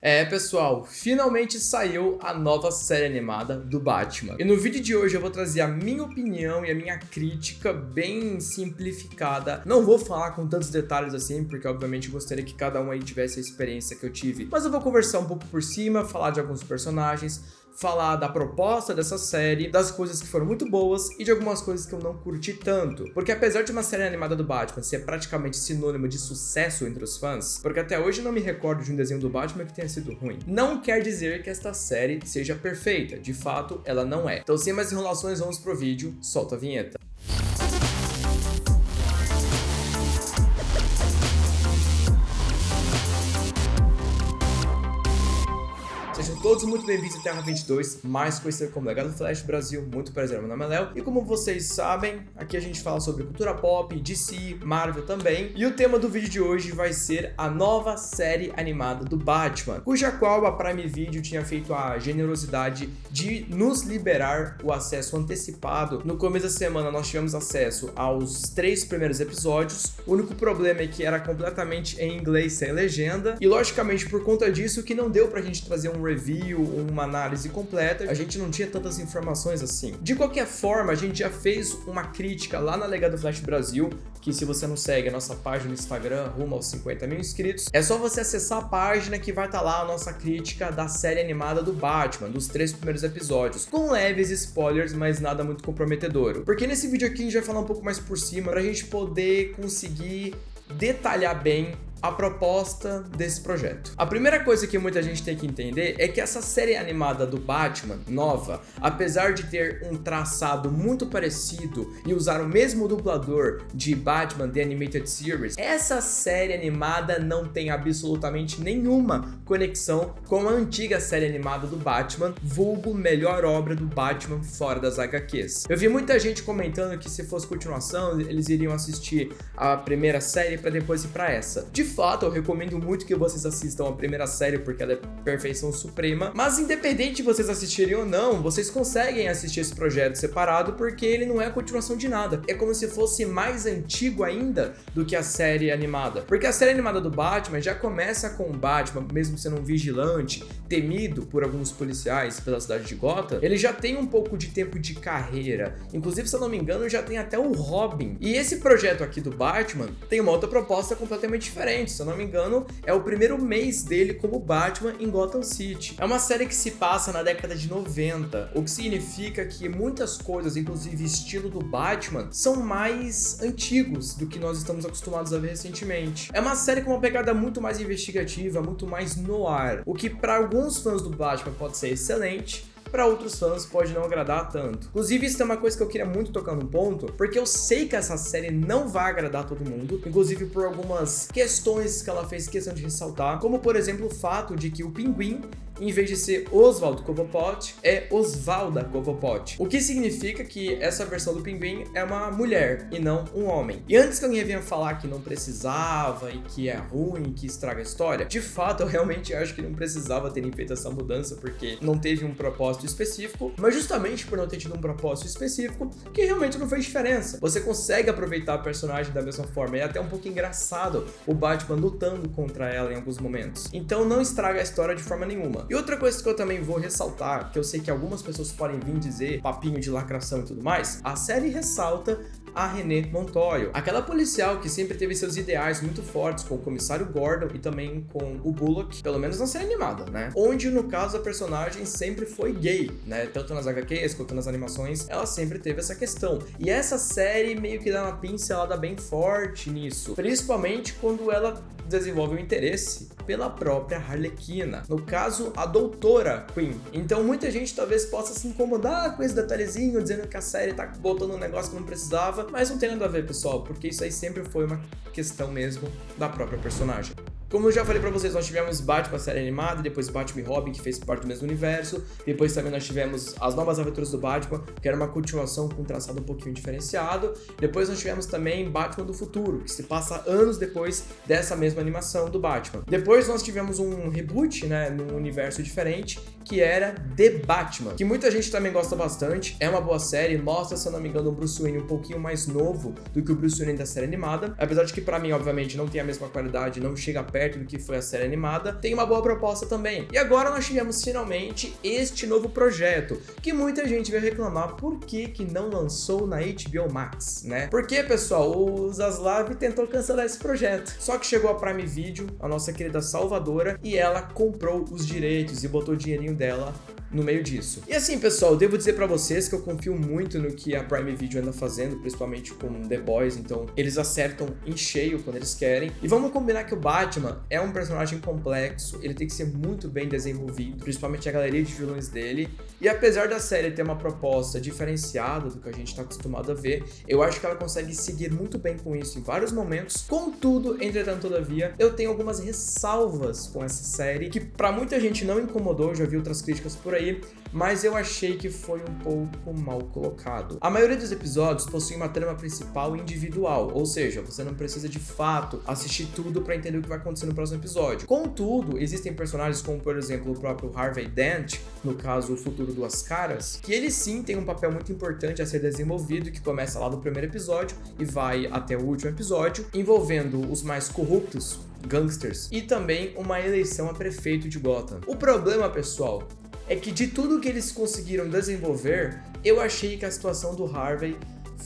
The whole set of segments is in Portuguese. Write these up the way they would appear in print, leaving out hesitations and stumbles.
Pessoal, finalmente saiu a nova série animada do Batman. E no vídeo de hoje eu vou trazer a minha opinião e a minha crítica bem simplificada. Não vou falar com tantos detalhes assim, porque obviamente eu gostaria que cada um aí tivesse a experiência que eu tive. Mas eu vou conversar um pouco por cima, falar de alguns personagens, falar da proposta dessa série, das coisas que foram muito boas e de algumas coisas que eu não curti tanto. Porque apesar de uma série animada do Batman ser praticamente sinônimo de sucesso entre os fãs, porque até hoje não me recordo de um desenho do Batman que tenha sido ruim, não quer dizer que esta série seja perfeita. De fato, ela não é. Então, sem mais enrolações, vamos pro vídeo. Solta a vinheta. Sejam todos muito bem-vindos à Terra 22, mais conhecido como Legado Flash Brasil. Muito prazer, meu nome é Léo. E como vocês sabem, aqui a gente fala sobre cultura pop, DC, Marvel também. E o tema do vídeo de hoje vai ser a nova série animada do Batman, cuja qual a Prime Video tinha feito a generosidade de nos liberar o acesso antecipado. No começo da semana nós tivemos acesso aos 3 primeiros episódios. O único problema é que era completamente em inglês sem legenda. E logicamente por conta disso que não deu pra gente trazer um review, uma análise completa, a gente não tinha tantas informações assim. De qualquer forma, a gente já fez uma crítica lá na Legado Flash Brasil, que se você não segue a nossa página no Instagram, rumo aos 50 mil inscritos, é só você acessar a página que vai estar lá a nossa crítica da série animada do Batman, dos 3 primeiros episódios, com leves spoilers, mas nada muito comprometedor. Porque nesse vídeo aqui a gente vai falar um pouco mais por cima, pra gente poder conseguir detalhar bem a proposta desse projeto. A primeira coisa que muita gente tem que entender é que essa série animada do Batman, nova, apesar de ter um traçado muito parecido e usar o mesmo dublador de Batman The Animated Series, essa série animada não tem absolutamente nenhuma conexão com a antiga série animada do Batman, vulgo melhor obra do Batman fora das HQs. Eu vi muita gente comentando que se fosse continuação, eles iriam assistir a primeira série para depois ir para essa. De fato, eu recomendo muito que vocês assistam a primeira série porque ela é perfeição suprema, mas independente de vocês assistirem ou não, vocês conseguem assistir esse projeto separado porque ele não é a continuação de nada. É como se fosse mais antigo ainda do que a série animada, porque a série animada do Batman já começa com o Batman, mesmo sendo um vigilante, temido por alguns policiais pela cidade de Gotham, ele já tem um pouco de tempo de carreira, inclusive se eu não me engano já tem até o Robin. E esse projeto aqui do Batman tem uma outra proposta completamente diferente. Se eu não me engano, é o primeiro mês dele como Batman em Gotham City. É uma série que se passa na década de 90, o que significa que muitas coisas, inclusive estilo do Batman, são mais antigos do que nós estamos acostumados a ver recentemente. É uma série com uma pegada muito mais investigativa, muito mais noir, o que para alguns fãs do Batman pode ser excelente, para outros fãs pode não agradar tanto. Inclusive, isso é uma coisa que eu queria muito tocar num ponto, porque eu sei que essa série não vai agradar todo mundo, inclusive por algumas questões que ela fez questão de ressaltar, como por exemplo o fato de que o Pinguim, em vez de ser Oswald Cobblepot, é Osvalda Cobblepot. O que significa que essa versão do Pinguim é uma mulher e não um homem. E antes que alguém venha falar que não precisava e que é ruim, que estraga a história, de fato eu realmente acho que não precisava terem feito essa mudança porque não teve um propósito específico, mas justamente por não ter tido um propósito específico, que realmente não fez diferença. Você consegue aproveitar a personagem da mesma forma, e é até um pouco engraçado o Batman lutando contra ela em alguns momentos. Então não estraga a história de forma nenhuma. E outra coisa que eu também vou ressaltar, que eu sei que algumas pessoas podem vir dizer papinho de lacração e tudo mais, a série ressalta a Renée Montoya, aquela policial que sempre teve seus ideais muito fortes com o comissário Gordon e também com o Bullock, pelo menos na série animada, né? Onde, no caso, a personagem sempre foi gay, né? Tanto nas HQs quanto nas animações, ela sempre teve essa questão. E essa série meio que dá uma pincelada bem forte nisso, principalmente quando ela desenvolve um interesse pela própria Arlequina, no caso, a Doutora Queen. Então muita gente talvez possa se incomodar com esse detalhezinho, dizendo que a série tá botando um negócio que não precisava, mas não tem nada a ver, pessoal, porque isso aí sempre foi uma questão mesmo da própria personagem. Como eu já falei pra vocês, nós tivemos Batman, a série animada, depois Batman e Robin, que fez parte do mesmo universo, depois também nós tivemos As Novas Aventuras do Batman, que era uma continuação com um traçado um pouquinho diferenciado, depois nós tivemos também Batman do Futuro, que se passa anos depois dessa mesma animação do Batman. Depois nós tivemos um reboot, né, num universo diferente, que era The Batman, que muita gente também gosta bastante, é uma boa série, mostra, se eu não me engano, um Bruce Wayne um pouquinho mais novo do que o Bruce Wayne da série animada, apesar de que pra mim, obviamente, não tem a mesma qualidade, não chega perto perto do que foi a série animada, tem uma boa proposta também. E agora nós tivemos finalmente este novo projeto, que muita gente veio reclamar por que não lançou na HBO Max, né? Porque, pessoal, o Zaslav tentou cancelar esse projeto. Só que chegou a Prime Video, a nossa querida salvadora, e ela comprou os direitos e botou o dinheirinho dela no meio disso. E assim, pessoal, devo dizer pra vocês que eu confio muito no que a Prime Video anda fazendo, principalmente com The Boys, então eles acertam em cheio quando eles querem. E vamos combinar que o Batman é um personagem complexo, ele tem que ser muito bem desenvolvido, principalmente a galeria de vilões dele. E apesar da série ter uma proposta diferenciada do que a gente tá acostumado a ver, eu acho que ela consegue seguir muito bem com isso em vários momentos. Contudo, entretanto, todavia, eu tenho algumas ressalvas com essa série, que pra muita gente não incomodou, já vi outras críticas por aí, mas eu achei que foi um pouco mal colocado. A maioria dos episódios possui uma trama principal individual, ou seja, você não precisa de fato assistir tudo para entender o que vai acontecer no próximo episódio. Contudo, existem personagens como, por exemplo, o próprio Harvey Dent, no caso, o futuro Duas Caras, que ele sim tem um papel muito importante a ser desenvolvido, que começa lá no primeiro episódio e vai até o último episódio, envolvendo os mais corruptos, gangsters, e também uma eleição a prefeito de Gotham. O problema, pessoal, é que de tudo que eles conseguiram desenvolver, eu achei que a situação do Harvey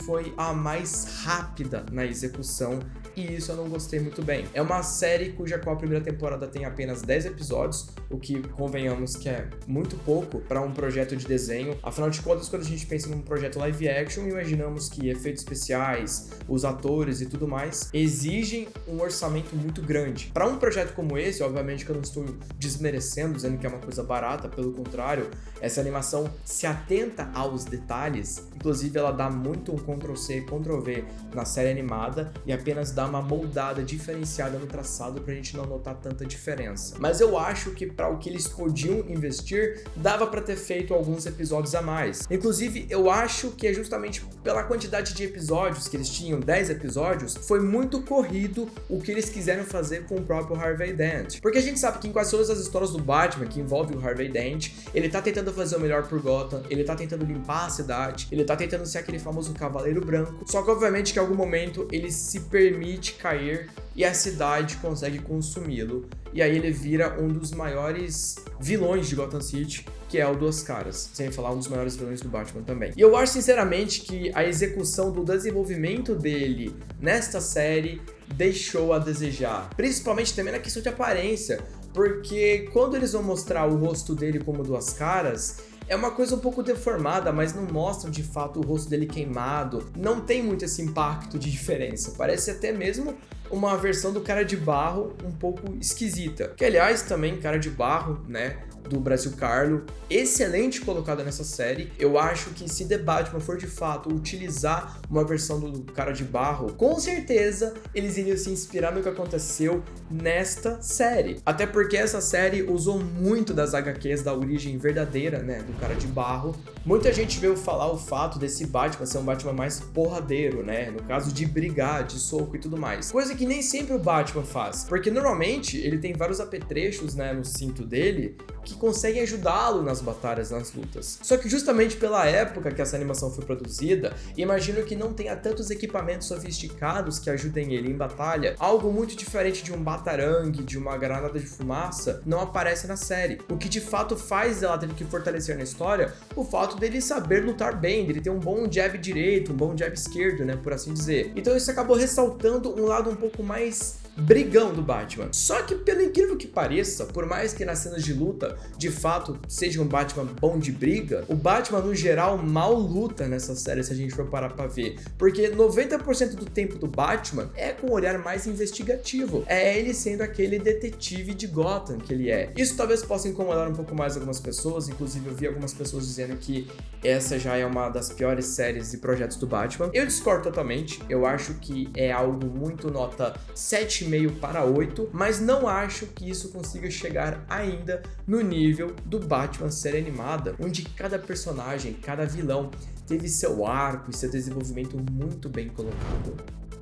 foi a mais rápida na execução, e isso eu não gostei muito bem. É uma série cuja qual a primeira temporada tem apenas 10 episódios, o que convenhamos que é muito pouco para um projeto de desenho. Afinal de contas, quando a gente pensa num projeto live action, imaginamos que efeitos especiais, os atores e tudo mais exigem um orçamento muito grande. Para um projeto como esse, obviamente que eu não estou desmerecendo, dizendo que é uma coisa barata, pelo contrário, essa animação se atenta aos detalhes, inclusive ela dá muito um Ctrl+C, Ctrl+V na série animada e apenas dá uma moldada diferenciada no traçado pra gente não notar tanta diferença. Mas eu acho que para o que eles podiam investir, dava para ter feito alguns episódios a mais. Inclusive, eu acho que é justamente pela quantidade de episódios que eles tinham, 10 episódios, foi muito corrido o que eles quiseram fazer com o próprio Harvey Dent. Porque a gente sabe que em quase todas as histórias do Batman que envolve o Harvey Dent, ele tá tentando fazer o melhor por Gotham, ele tá tentando limpar a cidade, ele tá tentando ser aquele famoso cavaleiro branco, só que obviamente que em algum momento ele se permite cair e a cidade consegue consumi-lo. E aí ele vira um dos maiores vilões de Gotham City, que é o Duas Caras, sem falar um dos maiores vilões do Batman também. E eu acho sinceramente que a execução do desenvolvimento dele nesta série deixou a desejar, principalmente também na questão de aparência, porque quando eles vão mostrar o rosto dele como Duas Caras, é uma coisa um pouco deformada, mas não mostram de fato o rosto dele queimado. Não tem muito esse impacto de diferença. Parece até mesmo uma versão do Cara de Barro um pouco esquisita. Que, aliás, também Cara de Barro, né, do Brasil Carlo, excelente colocada nessa série. Eu acho que se The Batman for de fato utilizar uma versão do Cara de Barro, com certeza eles iriam se inspirar no que aconteceu nesta série. Até porque essa série usou muito das HQs da origem verdadeira, né, do Cara de Barro. Muita gente veio falar o fato desse Batman ser um Batman mais porradeiro, né, no caso de brigar, de soco e tudo mais. Coisa que nem sempre o Batman faz, porque normalmente ele tem vários apetrechos, né, no cinto dele, que conseguem ajudá-lo nas batalhas, nas lutas. Só que justamente pela época que essa animação foi produzida, imagino que não tenha tantos equipamentos sofisticados que ajudem ele em batalha, algo muito diferente de um batarangue, de uma granada de fumaça, não aparece na série. O que de fato faz ela ter que fortalecer na história, o fato dele saber lutar bem, dele ter um bom jab direito, um bom jab esquerdo, né, por assim dizer. Então isso acabou ressaltando um lado um pouco mais brigão do Batman. Só que, pelo incrível que pareça, por mais que nas cenas de luta de fato seja um Batman bom de briga, o Batman no geral mal luta nessa série, se a gente for parar pra ver, porque 90% do tempo do Batman é com um olhar mais investigativo, é ele sendo aquele detetive de Gotham que ele é. Isso talvez possa incomodar um pouco mais algumas pessoas, inclusive eu vi algumas pessoas dizendo que essa já é uma das piores séries e projetos do Batman. Eu discordo totalmente, eu acho que é algo muito nota 7,5 para 8, mas não acho que isso consiga chegar ainda no nível do Batman série animada, onde cada personagem, cada vilão teve seu arco e seu desenvolvimento muito bem colocado.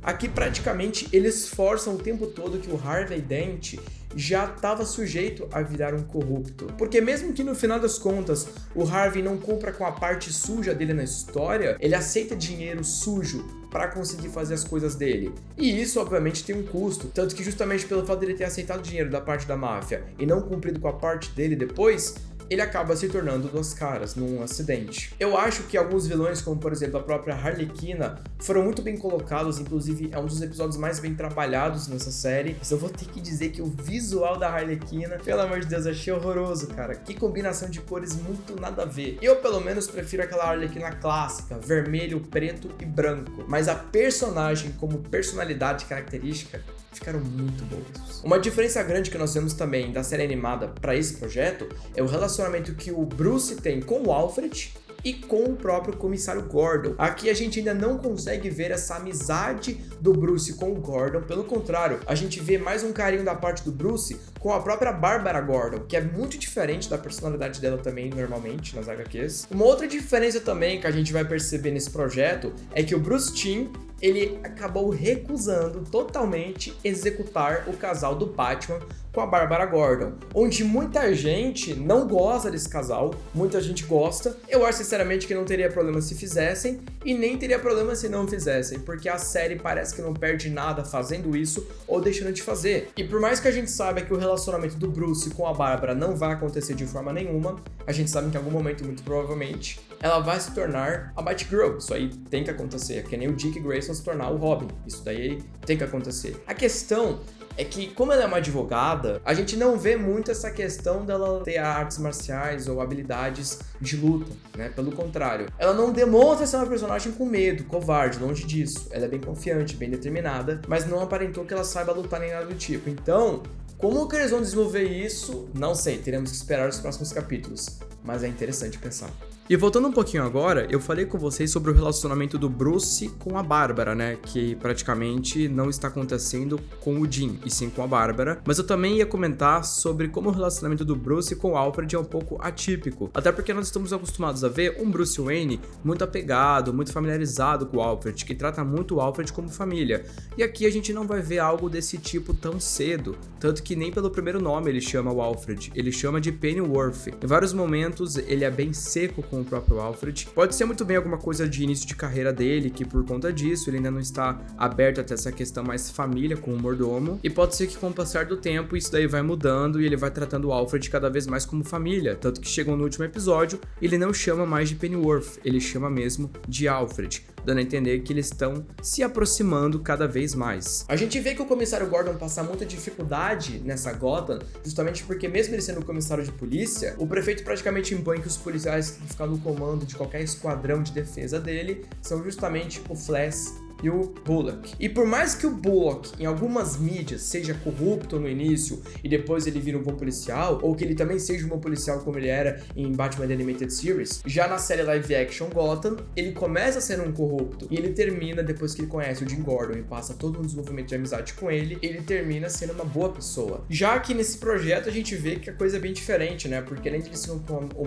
Aqui praticamente eles forçam o tempo todo que o Harvey Dent já estava sujeito a virar um corrupto. Porque mesmo que no final das contas o Harvey não cumpra com a parte suja dele na história, ele aceita dinheiro sujo para conseguir fazer as coisas dele. E isso, obviamente, tem um custo, tanto que justamente pelo fato dele ter aceitado dinheiro da parte da máfia e não cumprido com a parte dele depois, ele acaba se tornando duas caras num acidente. Eu acho que alguns vilões, como por exemplo a própria Arlequina, foram muito bem colocados, inclusive é um dos episódios mais bem trabalhados nessa série. Mas eu vou ter que dizer que o visual da Arlequina, pelo amor de Deus, achei horroroso, cara. Que combinação de cores muito nada a ver. Eu, pelo menos, prefiro aquela Arlequina clássica, vermelho, preto e branco. Mas a personagem, como personalidade característica, ficaram muito boas. Uma diferença grande que nós vemos também da série animada para esse projeto é o relacionamento que o Bruce tem com o Alfred e com o próprio comissário Gordon. Aqui a gente ainda não consegue ver essa amizade do Bruce com o Gordon, pelo contrário, a gente vê mais um carinho da parte do Bruce com a própria Bárbara Gordon, que é muito diferente da personalidade dela também, normalmente, nas HQs. Uma outra diferença também que a gente vai perceber nesse projeto é que o Bruce Timm, ele acabou recusando totalmente executar o casal do Batman com a Bárbara Gordon, onde muita gente não gosta desse casal, muita gente gosta. Eu acho sinceramente que não teria problema se fizessem e nem teria problema se não fizessem, porque a série parece que não perde nada fazendo isso ou deixando de fazer. E por mais que a gente saiba que o relacionamento do Bruce com a Bárbara não vai acontecer de forma nenhuma, a gente sabe que em algum momento, muito provavelmente, ela vai se tornar a Batgirl. Isso aí tem que acontecer, é que nem o Dick Grayson se tornar o Robin. Isso daí tem que acontecer. A questão é que, como ela é uma advogada, a gente não vê muito essa questão dela ter artes marciais ou habilidades de luta, né? Pelo contrário, ela não demonstra ser uma personagem com medo, covarde, longe disso. Ela é bem confiante, bem determinada, mas não aparentou que ela saiba lutar nem nada do tipo. Então, como que eles vão desenvolver isso? Não sei, teremos que esperar os próximos capítulos, mas é interessante pensar. E voltando um pouquinho agora, eu falei com vocês sobre o relacionamento do Bruce com a Bárbara, né? Que praticamente não está acontecendo com o Jim, e sim com a Bárbara. Mas eu também ia comentar sobre como o relacionamento do Bruce com o Alfred é um pouco atípico. Até porque nós estamos acostumados a ver um Bruce Wayne muito apegado, muito familiarizado com o Alfred, que trata muito o Alfred como família. E aqui a gente não vai ver algo desse tipo tão cedo. Tanto que nem pelo primeiro nome ele chama o Alfred, ele chama de Pennyworth. Em vários momentos ele é bem seco com o próprio Alfred. Pode ser muito bem alguma coisa de início de carreira dele, que por conta disso ele ainda não está aberto até essa questão mais família com o mordomo, e pode ser que com o passar do tempo isso daí vai mudando e ele vai tratando o Alfred cada vez mais como família, tanto que chegou no último episódio, ele não chama mais de Pennyworth, ele chama mesmo de Alfred, dando a entender que eles estão se aproximando cada vez mais. A gente vê que o comissário Gordon passa muita dificuldade nessa Gotham, justamente porque mesmo ele sendo comissário de polícia, o prefeito praticamente impõe que os policiais que ficam no comando de qualquer esquadrão de defesa dele são justamente o Flash e o Bullock. E por mais que o Bullock, em algumas mídias, seja corrupto no início e depois ele vira um bom policial, ou que ele também seja um bom policial como ele era em Batman The Animated Series, já na série live action Gotham, ele começa sendo um corrupto e ele termina, depois que ele conhece o Jim Gordon e passa todo um desenvolvimento de amizade com ele, ele termina sendo uma boa pessoa. Já que nesse projeto a gente vê que a coisa é bem diferente, né? Porque além de ele ser um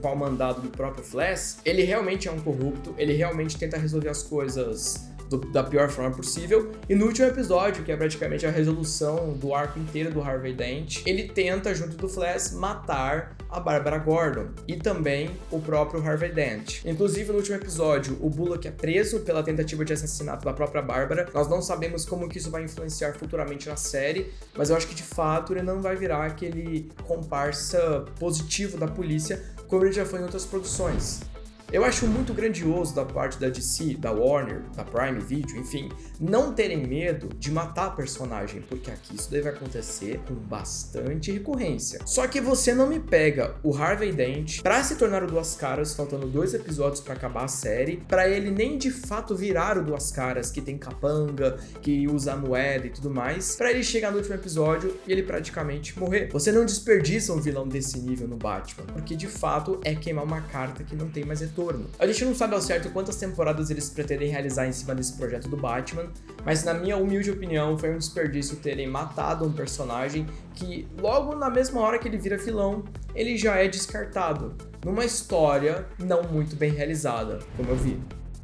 pau mandado do próprio Flash, ele realmente é um corrupto, ele realmente tenta resolver as coisas da pior forma possível. E no último episódio, que é praticamente a resolução do arco inteiro do Harvey Dent, ele tenta, junto do Flash, matar a Bárbara Gordon e também o próprio Harvey Dent. Inclusive, no último episódio, o Bullock é preso pela tentativa de assassinato da própria Bárbara. Nós não sabemos como que isso vai influenciar futuramente na série, mas eu acho que de fato ele não vai virar aquele comparsa positivo da polícia como ele já foi em outras produções. Eu acho muito grandioso da parte da DC, da Warner, da Prime Video, enfim, não terem medo de matar a personagem, porque aqui isso deve acontecer com bastante recorrência. Só que você não me pega o Harvey Dent pra se tornar o Duas Caras, faltando 2 episódios pra acabar a série, pra ele nem de fato virar o Duas Caras, que tem capanga, que usa a moeda e tudo mais, pra ele chegar no último episódio e ele praticamente morrer. Você não desperdiça um vilão desse nível no Batman, porque de fato é queimar uma carta que não tem mais retorno. A gente não sabe ao certo quantas temporadas eles pretendem realizar em cima desse projeto do Batman, mas na minha humilde opinião foi um desperdício terem matado um personagem que logo na mesma hora que ele vira vilão, ele já é descartado, numa história não muito bem realizada, como eu vi.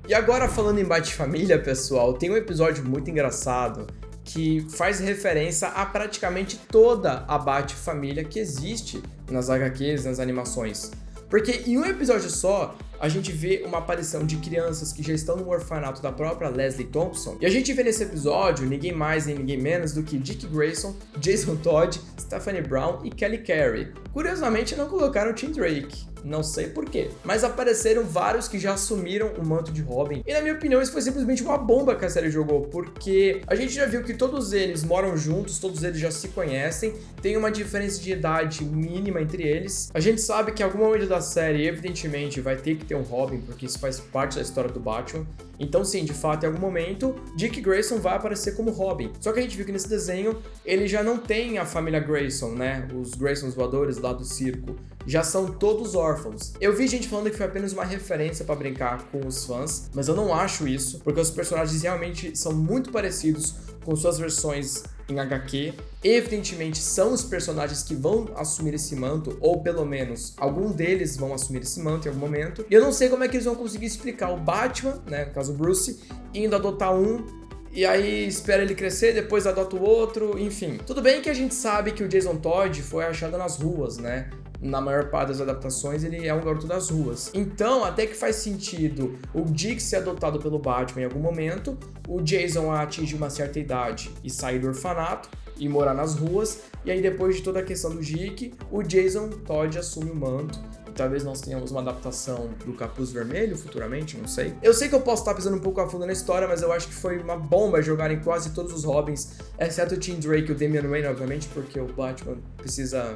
E agora falando em Bat-Família, pessoal, tem um episódio muito engraçado que faz referência a praticamente toda a Bat-Família que existe nas HQs, nas animações. Porque em um episódio só, a gente vê uma aparição de crianças que já estão no orfanato da própria Leslie Thompson. E a gente vê nesse episódio ninguém mais nem ninguém menos do que Dick Grayson, Jason Todd, Stephanie Brown e Kelly Carey. Curiosamente não colocaram Tim Drake. Não sei porquê, mas apareceram vários que já assumiram o manto de Robin. E na minha opinião isso foi simplesmente uma bomba que a série jogou, porque a gente já viu que todos eles moram juntos, todos eles já se conhecem, tem uma diferença de idade mínima entre eles. A gente sabe que em algum momento da série, evidentemente, vai ter que ter um Robin, porque isso faz parte da história do Batman. Então sim, de fato, em algum momento, Dick Grayson vai aparecer como Robin. Só que a gente viu que nesse desenho, ele já não tem a família Grayson, né? Os Graysons voadores lá do circo. Já são todos órfãos. Eu vi gente falando que foi apenas uma referência pra brincar com os fãs, mas eu não acho isso, porque os personagens realmente são muito parecidos com suas versões em HQ. Evidentemente são os personagens que vão assumir esse manto, ou pelo menos algum deles vão assumir esse manto em algum momento. E eu não sei como é que eles vão conseguir explicar o Batman, né, no caso o Bruce, indo adotar um, e aí espera ele crescer, depois adota o outro, enfim. Tudo bem que a gente sabe que o Jason Todd foi achado nas ruas, né? Na maior parte das adaptações, ele é um garoto das ruas. Então, até que faz sentido o Dick ser adotado pelo Batman em algum momento, o Jason atingir uma certa idade e sair do orfanato e morar nas ruas, e aí depois de toda a questão do Dick, o Jason Todd assume o manto. E talvez nós tenhamos uma adaptação do Capuz Vermelho futuramente, não sei. Eu sei que eu posso estar pisando um pouco a fundo na história, mas eu acho que foi uma bomba jogarem quase todos os Robins, exceto o Tim Drake e o Damian Wayne, obviamente, porque o Batman precisa,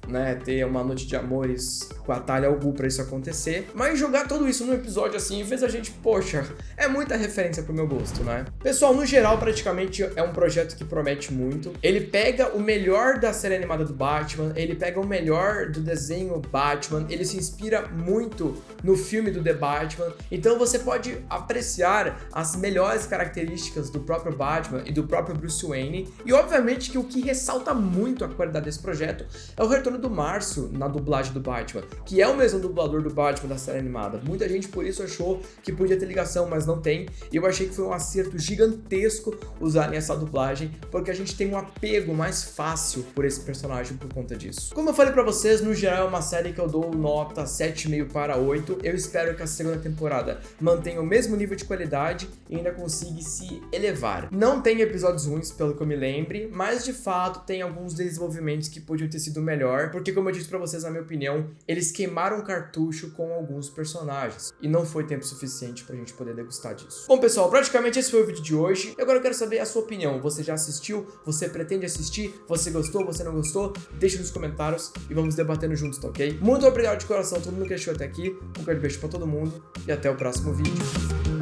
né, ter uma noite de amores com a Talia al Ghul pra isso acontecer, mas jogar tudo isso num episódio assim fez a gente, poxa, é muita referência pro meu gosto, né? Pessoal, no geral, praticamente é um projeto que promete muito. Ele pega o melhor da série animada do Batman, ele pega o melhor do desenho Batman, ele se inspira muito no filme do The Batman, então você pode apreciar as melhores características do próprio Batman e do próprio Bruce Wayne, e obviamente que o que ressalta muito a qualidade desse projeto é o retorno do Márcio na dublagem do Batman, que é o mesmo dublador do Batman da série animada. Muita gente por isso achou que podia ter ligação, mas não tem, e eu achei que foi um acerto gigantesco usarem essa dublagem, porque a gente tem um apego mais fácil por esse personagem por conta disso. Como eu falei pra vocês, no geral é uma série que eu dou nota 7,5 para 8, eu espero que a segunda temporada mantenha o mesmo nível de qualidade e ainda consiga se elevar. Não tem episódios ruins, pelo que eu me lembre, mas de fato tem alguns desenvolvimentos que podiam ter sido melhor, porque como eu disse pra vocês, na minha opinião, eles queimaram cartucho com alguns personagens, e não foi tempo suficiente pra gente poder degustar disso. Bom pessoal, praticamente esse foi o vídeo de hoje, e agora eu quero saber a sua opinião. Você já assistiu? Você pretende assistir? Você gostou? Você não gostou? Deixe nos comentários e vamos debatendo juntos, tá ok? Muito obrigado de coração a todo mundo que assistiu até aqui, um grande beijo pra todo mundo, e até o próximo vídeo.